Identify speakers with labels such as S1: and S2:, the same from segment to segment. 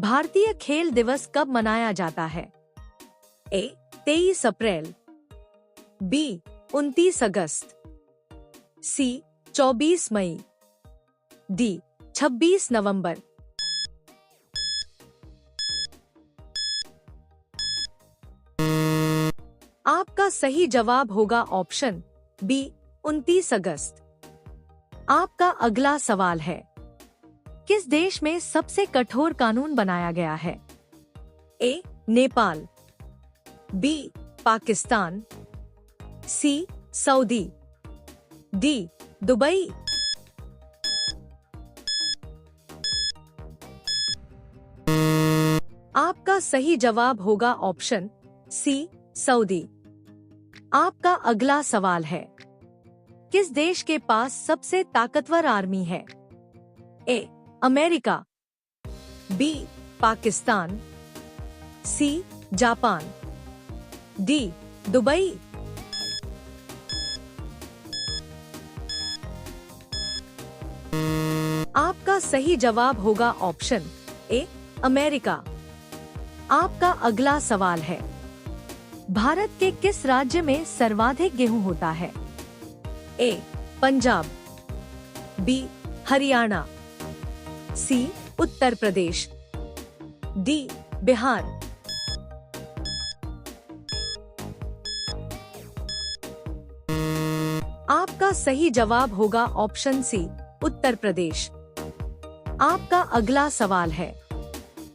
S1: भारतीय खेल दिवस कब मनाया जाता है? ए 23 अप्रैल, बी 29 अगस्त, सी 24 मई, डी 26 नवंबर। आपका सही जवाब होगा ऑप्शन बी 29 अगस्त। आपका अगला सवाल है, किस देश में सबसे कठोर कानून बनाया गया है? A Nepal, B Pakistan, C Saudi, D Dubai. आपका सही जवाब होगा ऑप्शन सी सऊदी। आपका अगला सवाल है, किस देश के पास सबसे ताकतवर आर्मी है? A America, B Pakistan, C Japan, D Dubai. आपका सही जवाब होगा ऑप्शन ए अमेरिका। आपका अगला सवाल है, भारत के किस राज्य में सर्वाधिक गेहूं होता है? ए पंजाब, बी हरियाणा, सी उत्तर प्रदेश, डी बिहार। आपका सही जवाब होगा ऑप्शन सी उत्तर प्रदेश। आपका अगला सवाल है,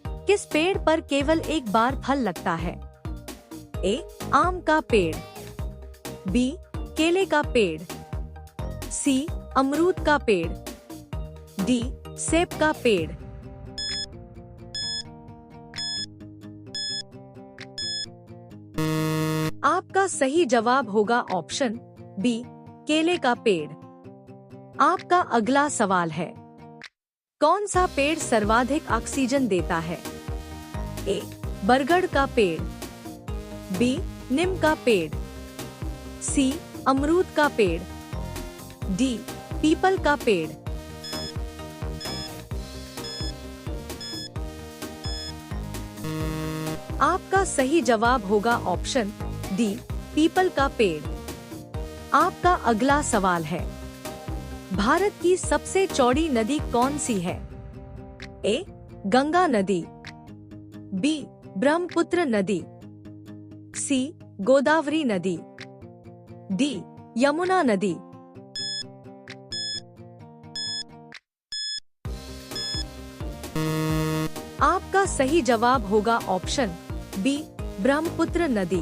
S1: किस पेड़ पर केवल एक बार फल लगता है? ए आम का पेड़, बी केले का पेड़, सी अमरूद का पेड़, डी सेब का पेड़। आपका सही जवाब होगा ऑप्शन बी केले का पेड़। आपका अगला सवाल है, कौन सा पेड़ सर्वाधिक ऑक्सीजन देता है? ए बरगद का पेड़, बी नीम का पेड़, सी अमरूद का पेड़, डी पीपल का पेड़। आपका सही जवाब होगा ऑप्शन डी पीपल का पेड़। आपका अगला सवाल है, भारत की सबसे चौड़ी नदी कौन सी है? ए गंगा नदी, बी ब्रह्मपुत्र नदी, सी गोदावरी नदी, डी यमुना नदी। आपका सही जवाब होगा ऑप्शन बी ब्रह्मपुत्र नदी।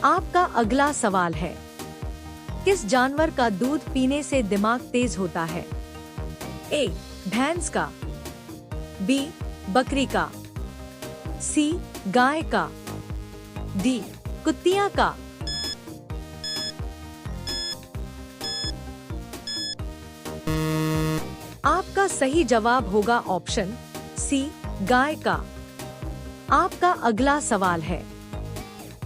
S1: आपका अगला सवाल है, किस जानवर का दूध पीने से दिमाग तेज होता है? ए भैंस का, बी बकरी का, सी गाय का, डी कुत्तियां का। आपका सही जवाब होगा ऑप्शन सी गाय का। आपका अगला सवाल है,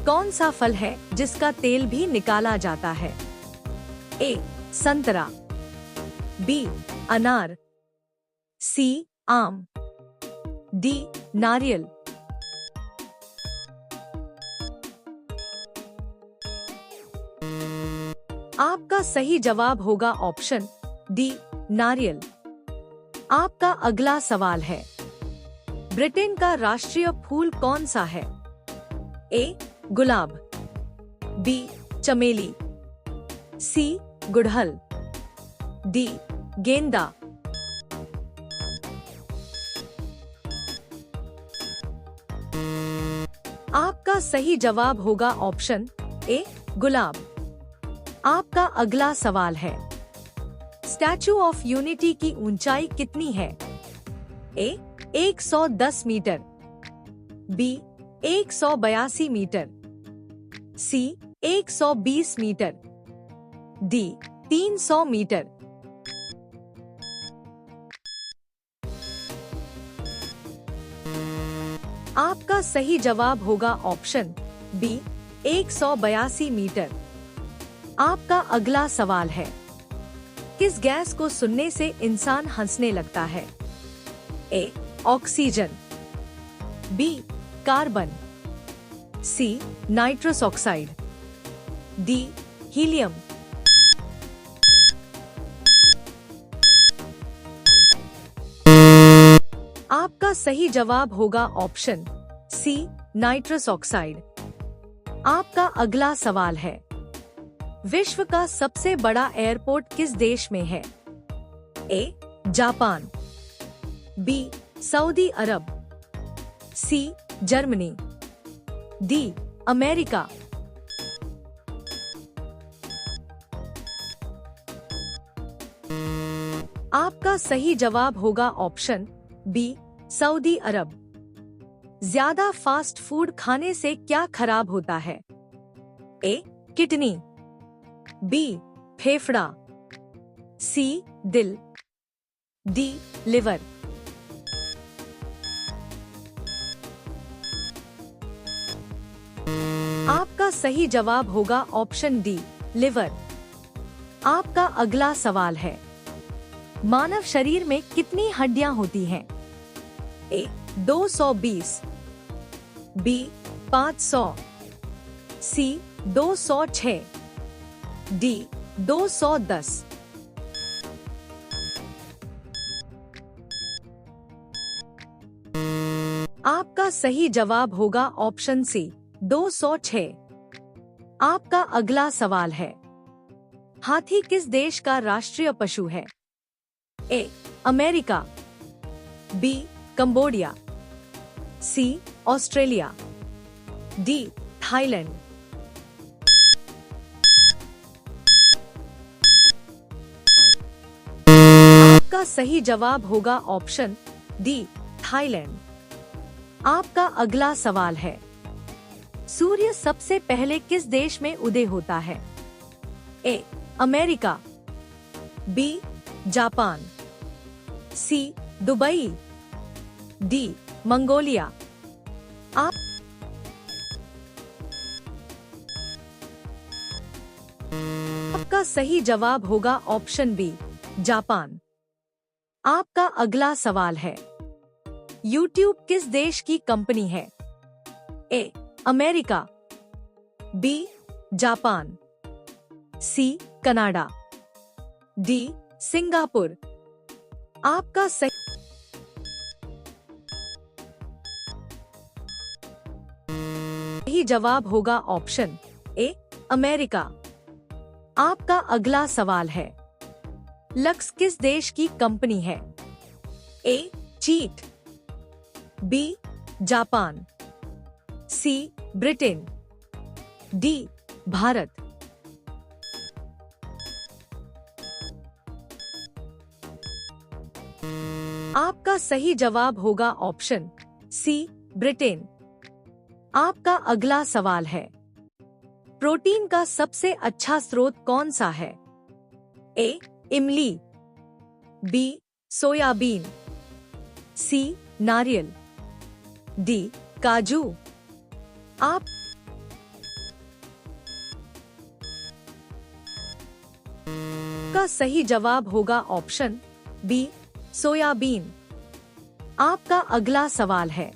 S1: कौन सा फल है जिसका तेल भी निकाला जाता है? ए संतरा, बी अनार, सी आम, डी नारियल। आपका सही जवाब होगा ऑप्शन डी नारियल। आपका अगला सवाल है, ब्रिटेन का राष्ट्रीय फूल कौन सा है? ए गुलाब, बी चमेली, सी गुड़हल, डी गेंदा। आपका सही जवाब होगा ऑप्शन ए गुलाब। आपका अगला सवाल है, स्टैचू ऑफ यूनिटी की ऊंचाई कितनी है? ए 110 मीटर, बी 182 मीटर, सी 120 मीटर, डी 300 मीटर। आपका सही जवाब होगा ऑप्शन बी 182 मीटर। आपका अगला सवाल है, किस गैस को सुनने से इंसान हंसने लगता है? A oxygen, B carbon, C nitrous oxide, D helium. आपका सही जवाब होगा ऑप्शन सी नाइट्रस ऑक्साइड। आपका अगला सवाल है, विश्व का सबसे बड़ा एयरपोर्ट किस देश में है? A Japan, B Saudi Arabia, C Germany, D America. आपका सही जवाब होगा ऑप्शन बी सऊदी अरब। ज्यादा फास्ट फूड खाने से क्या खराब होता है? ए किडनी, बी फेफड़ा, सी दिल, डी लिवर। आपका सही जवाब होगा ऑप्शन डी लिवर। आपका अगला सवाल है, मानव शरीर में कितनी हड्डियां होती हैं? ए 220, बी 500, सी 206, डी 210। आपका सही जवाब होगा ऑप्शन सी 206। आपका अगला सवाल है, हाथी किस देश का राष्ट्रीय पशु है? A America, B Cambodia, C Australia, D Thailand. आपका सही जवाब होगा ऑप्शन डी थाईलैंड। आपका अगला सवाल है, सूर्य सबसे पहले किस देश में उदय होता है? A America, B Japan, C Dubai, D Mongolia. आपका सही जवाब होगा ऑप्शन बी जापान। आपका अगला सवाल है, YouTube किस देश की कंपनी है? A America, B Japan, C Canada, D Singapore. आपका सही जवाब होगा ऑप्शन ए अमेरिका। आपका अगला सवाल है, लक्स किस देश की कंपनी है? ए चीट, B Japan, C Britain, D Bharat. आपका सही जवाब होगा ऑप्शन सी ब्रिटेन। आपका अगला सवाल है, प्रोटीन का सबसे अच्छा स्रोत कौन सा है? ए इमली, बी सोयाबीन, सी नारियल, डी काजू। आपका सही जवाब होगा ऑप्शन बी सोयाबीन। आपका अगला सवाल है,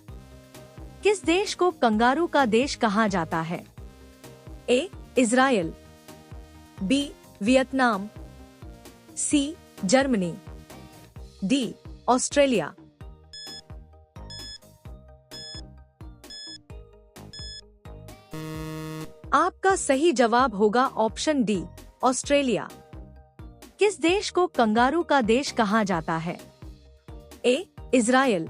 S1: किस देश को कंगारू का देश कहा जाता है? A Israel, B Vietnam, C Germany, D Australia. आपका सही जवाब होगा ऑप्शन डी ऑस्ट्रेलिया। किस देश को कंगारू का देश कहा जाता है? A Israel,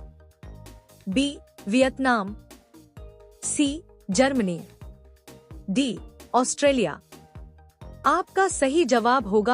S1: B Vietnam, C Germany, D Australia. आपका सही जवाब होगा